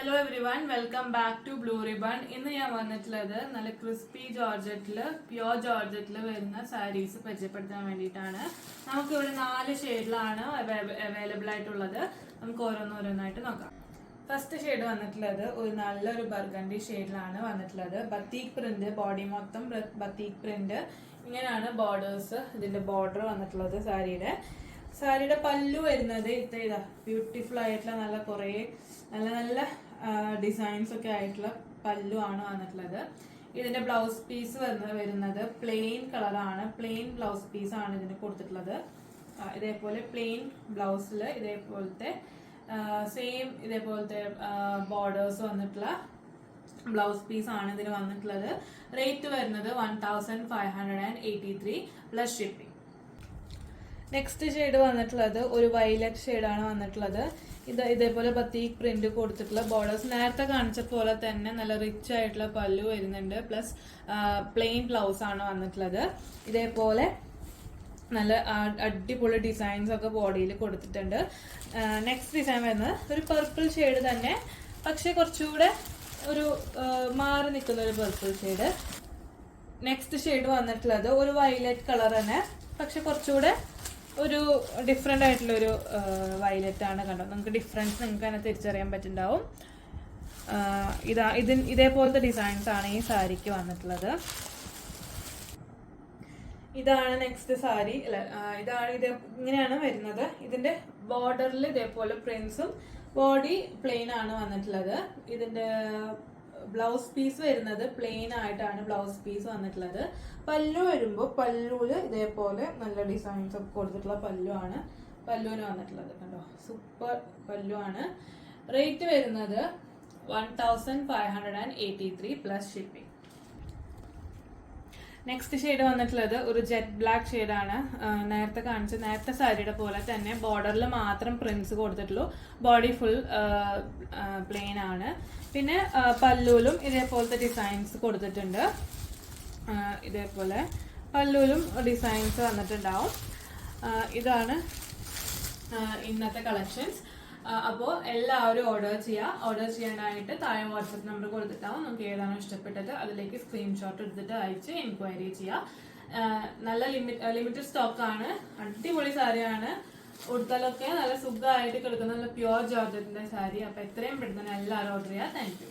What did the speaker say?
Hello everyone, welcome back to blue ribbon. ഇന്ന് ഞാൻ വന്നിട്ടുള്ളത് നല്ല ക്രിസ്പി ജോർജറ്റില് പ്യോർ ജോർജറ്റില് വരുന്ന സാരീസ് പരിചയപ്പെടുത്താൻ വേണ്ടിയിട്ടാണ്. നമുക്ക് ഇവിടെ 4 ഷെയ്ഡിലാണ് അവൈലബിൾ ആയിട്ടുള്ളത്. നമുക്ക് ഓരോന്നോരോന്നായിട്ട് നോക്കാം. ഫസ്റ്റ് ഷെയ്ഡ് വന്നിട്ടുള്ളത് ഒരു നല്ലൊരു ബർഗണ്ടി ഷെയ്ഡിലാണ് വന്നിട്ടുള്ളത്. ബത്തീക് പ്രിന്റ്, ബോഡി മൊത്തം ബത്തീക് പ്രിന്റ്. ഇങ്ങനെയാണ് ബോർഡേഴ്സ്, ഇതിന്റെ ബോർഡർ വന്നിട്ടുള്ളത്. സാരിയുടെ പല്ലു വരുന്നത് ഇതാ ബ്യൂട്ടിഫുൾ ആയിട്ടുള്ള നല്ല കുറേ നല്ല നല്ല ഡിസൈൻസ് ഒക്കെ ആയിട്ടുള്ള പല്ലു ആണ് വന്നിട്ടുള്ളത്. ഇതിന്റെ ബ്ലൗസ് പീസ് വരുന്നത് പ്ലെയിൻ കളറാണ്. പ്ലെയിൻ ബ്ലൗസ് പീസ് ആണ് ഇതിന് കൊടുത്തിട്ടുള്ളത്. ഇതേപോലെ പ്ലെയിൻ ബ്ലൗസിൽ ഇതേപോലത്തെ സെയിം ഇതേപോലത്തെ ബോർഡേഴ്സ് വന്നിട്ടുള്ള ബ്ലൗസ് പീസ് ആണ് ഇതിന് വന്നിട്ടുള്ളത്. റേറ്റ് വരുന്നത് 1583 പ്ലസ് ഷിപ്പിംഗ്. നെക്സ്റ്റ് ഷെയ്ഡ് വന്നിട്ടുള്ളത് ഒരു വയലറ്റ് ഷെയ്ഡാണ് വന്നിട്ടുള്ളത്. ഇതേപോലെ ബത്തീക് പ്രിന്റ് കൊടുത്തിട്ടുള്ള ബോർഡേഴ്സ്. നേരത്തെ കാണിച്ച പോലെ തന്നെ നല്ല റിച്ച് ആയിട്ടുള്ള പല്ലു വരുന്നുണ്ട്. പ്ലസ് പ്ലെയിൻ ബ്ലൗസ് ആണ് വന്നിട്ടുള്ളത്. ഇതേപോലെ നല്ല അടിപൊളി ഡിസൈൻസ് ഒക്കെ ബോഡിയിൽ കൊടുത്തിട്ടുണ്ട്. നെക്സ്റ്റ് ഡിസൈൻ വരുന്നത് ഒരു പർപ്പിൾ ഷെയ്ഡ് തന്നെ, പക്ഷെ കുറച്ചുകൂടെ ഒരു മാറി നിൽക്കുന്ന ഒരു പർപ്പിൾ ഷെയ്ഡ്. നെക്സ്റ്റ് ഷെയ്ഡ് വന്നിട്ടുള്ളത് ഒരു വയലറ്റ് കളർ തന്നെ, പക്ഷെ കുറച്ചുകൂടെ ഒരു ഡിഫറെന്റ് ആയിട്ടുള്ള ഒരു വയലറ്റ് ആണ്. കണ്ടോ, നിങ്ങൾക്ക് ഡിഫറൻസ് നിങ്ങൾക്ക് തന്നെ തിരിച്ചറിയാൻ പറ്റുന്നുണ്ടാവും. ഇതേപോലത്തെ ഡിസൈൻസ് ആണ് ഈ സാരിക്ക് വന്നിട്ടുള്ളത്. ഇതാണ് നെക്സ്റ്റ് സാരി. ഇങ്ങനെയാണ് വരുന്നത്. ഇതിന്റെ ബോർഡറിൽ ഇതേപോലെ പ്രിന്റ്സും ബോഡി പ്ലെയിൻ ആണ് വന്നിട്ടുള്ളത്. ഇതിന്റെ ബ്ലൗസ് പീസ് വരുന്നത് പ്ലെയിൻ ആയിട്ടാണ് ബ്ലൗസ് പീസ് വന്നിട്ടുള്ളത്. പല്ലു വരുമ്പോൾ പല്ലുവില് ഇതേപോലെ നല്ല ഡിസൈൻസ് ഒക്കെ കൊടുത്തിട്ടുള്ള പല്ലുവിന് വന്നിട്ടുള്ളത്. കണ്ടോ, സൂപ്പർ പല്ലു ആണ്. റേറ്റ് വരുന്നത് 1583 പ്ലസ് ഷിപ്പിംഗ്. നെക്സ്റ്റ് ഷെയ്ഡ് വന്നിട്ടുള്ളത് ഒരു ജെറ്റ് ബ്ലാക്ക് ഷെയ്ഡാണ്. നേരത്തെ സാരിയുടെ പോലെ തന്നെ ബോർഡറിൽ മാത്രം പ്രിന്റ്സ് കൊടുത്തിട്ടുള്ളൂ. ബോഡി ഫുൾ പ്ലെയിൻ ആണ്. പിന്നെ പല്ലുവിലും ഇതേപോലത്തെ ഡിസൈൻസ് കൊടുത്തിട്ടുണ്ട്. ഇതേപോലെ പല്ലുവിലും ഡിസൈൻസ് വന്നിട്ടുണ്ടാവും. ഇതാണ് ഇന്നത്തെ കളക്ഷൻസ്. അപ്പോൾ എല്ലാവരും ഓർഡർ ചെയ്യാനായിട്ട് താഴെ വാട്സപ്പ് നമ്പർ കൊടുത്തിട്ടാവും. നമുക്ക് ഏതാണോ ഇഷ്ടപ്പെട്ടത് അതിലേക്ക് സ്ക്രീൻഷോട്ട് എടുത്തിട്ട് അയച്ച് എൻക്വയറി ചെയ്യാം. നല്ല ലിമിറ്റഡ് സ്റ്റോക്ക് ആണ്. അടിപൊളി സാരിയാണ്. ഉടുത്താലൊക്കെ നല്ല സുഖമായിട്ട് കിടക്കുന്ന നല്ല പ്യുവർ ജോർജറ്റിന്റെ സാരി. അപ്പൊ എത്രയും പെട്ടെന്ന് എല്ലാവരും ഓർഡർ ചെയ്യാം. Thank you.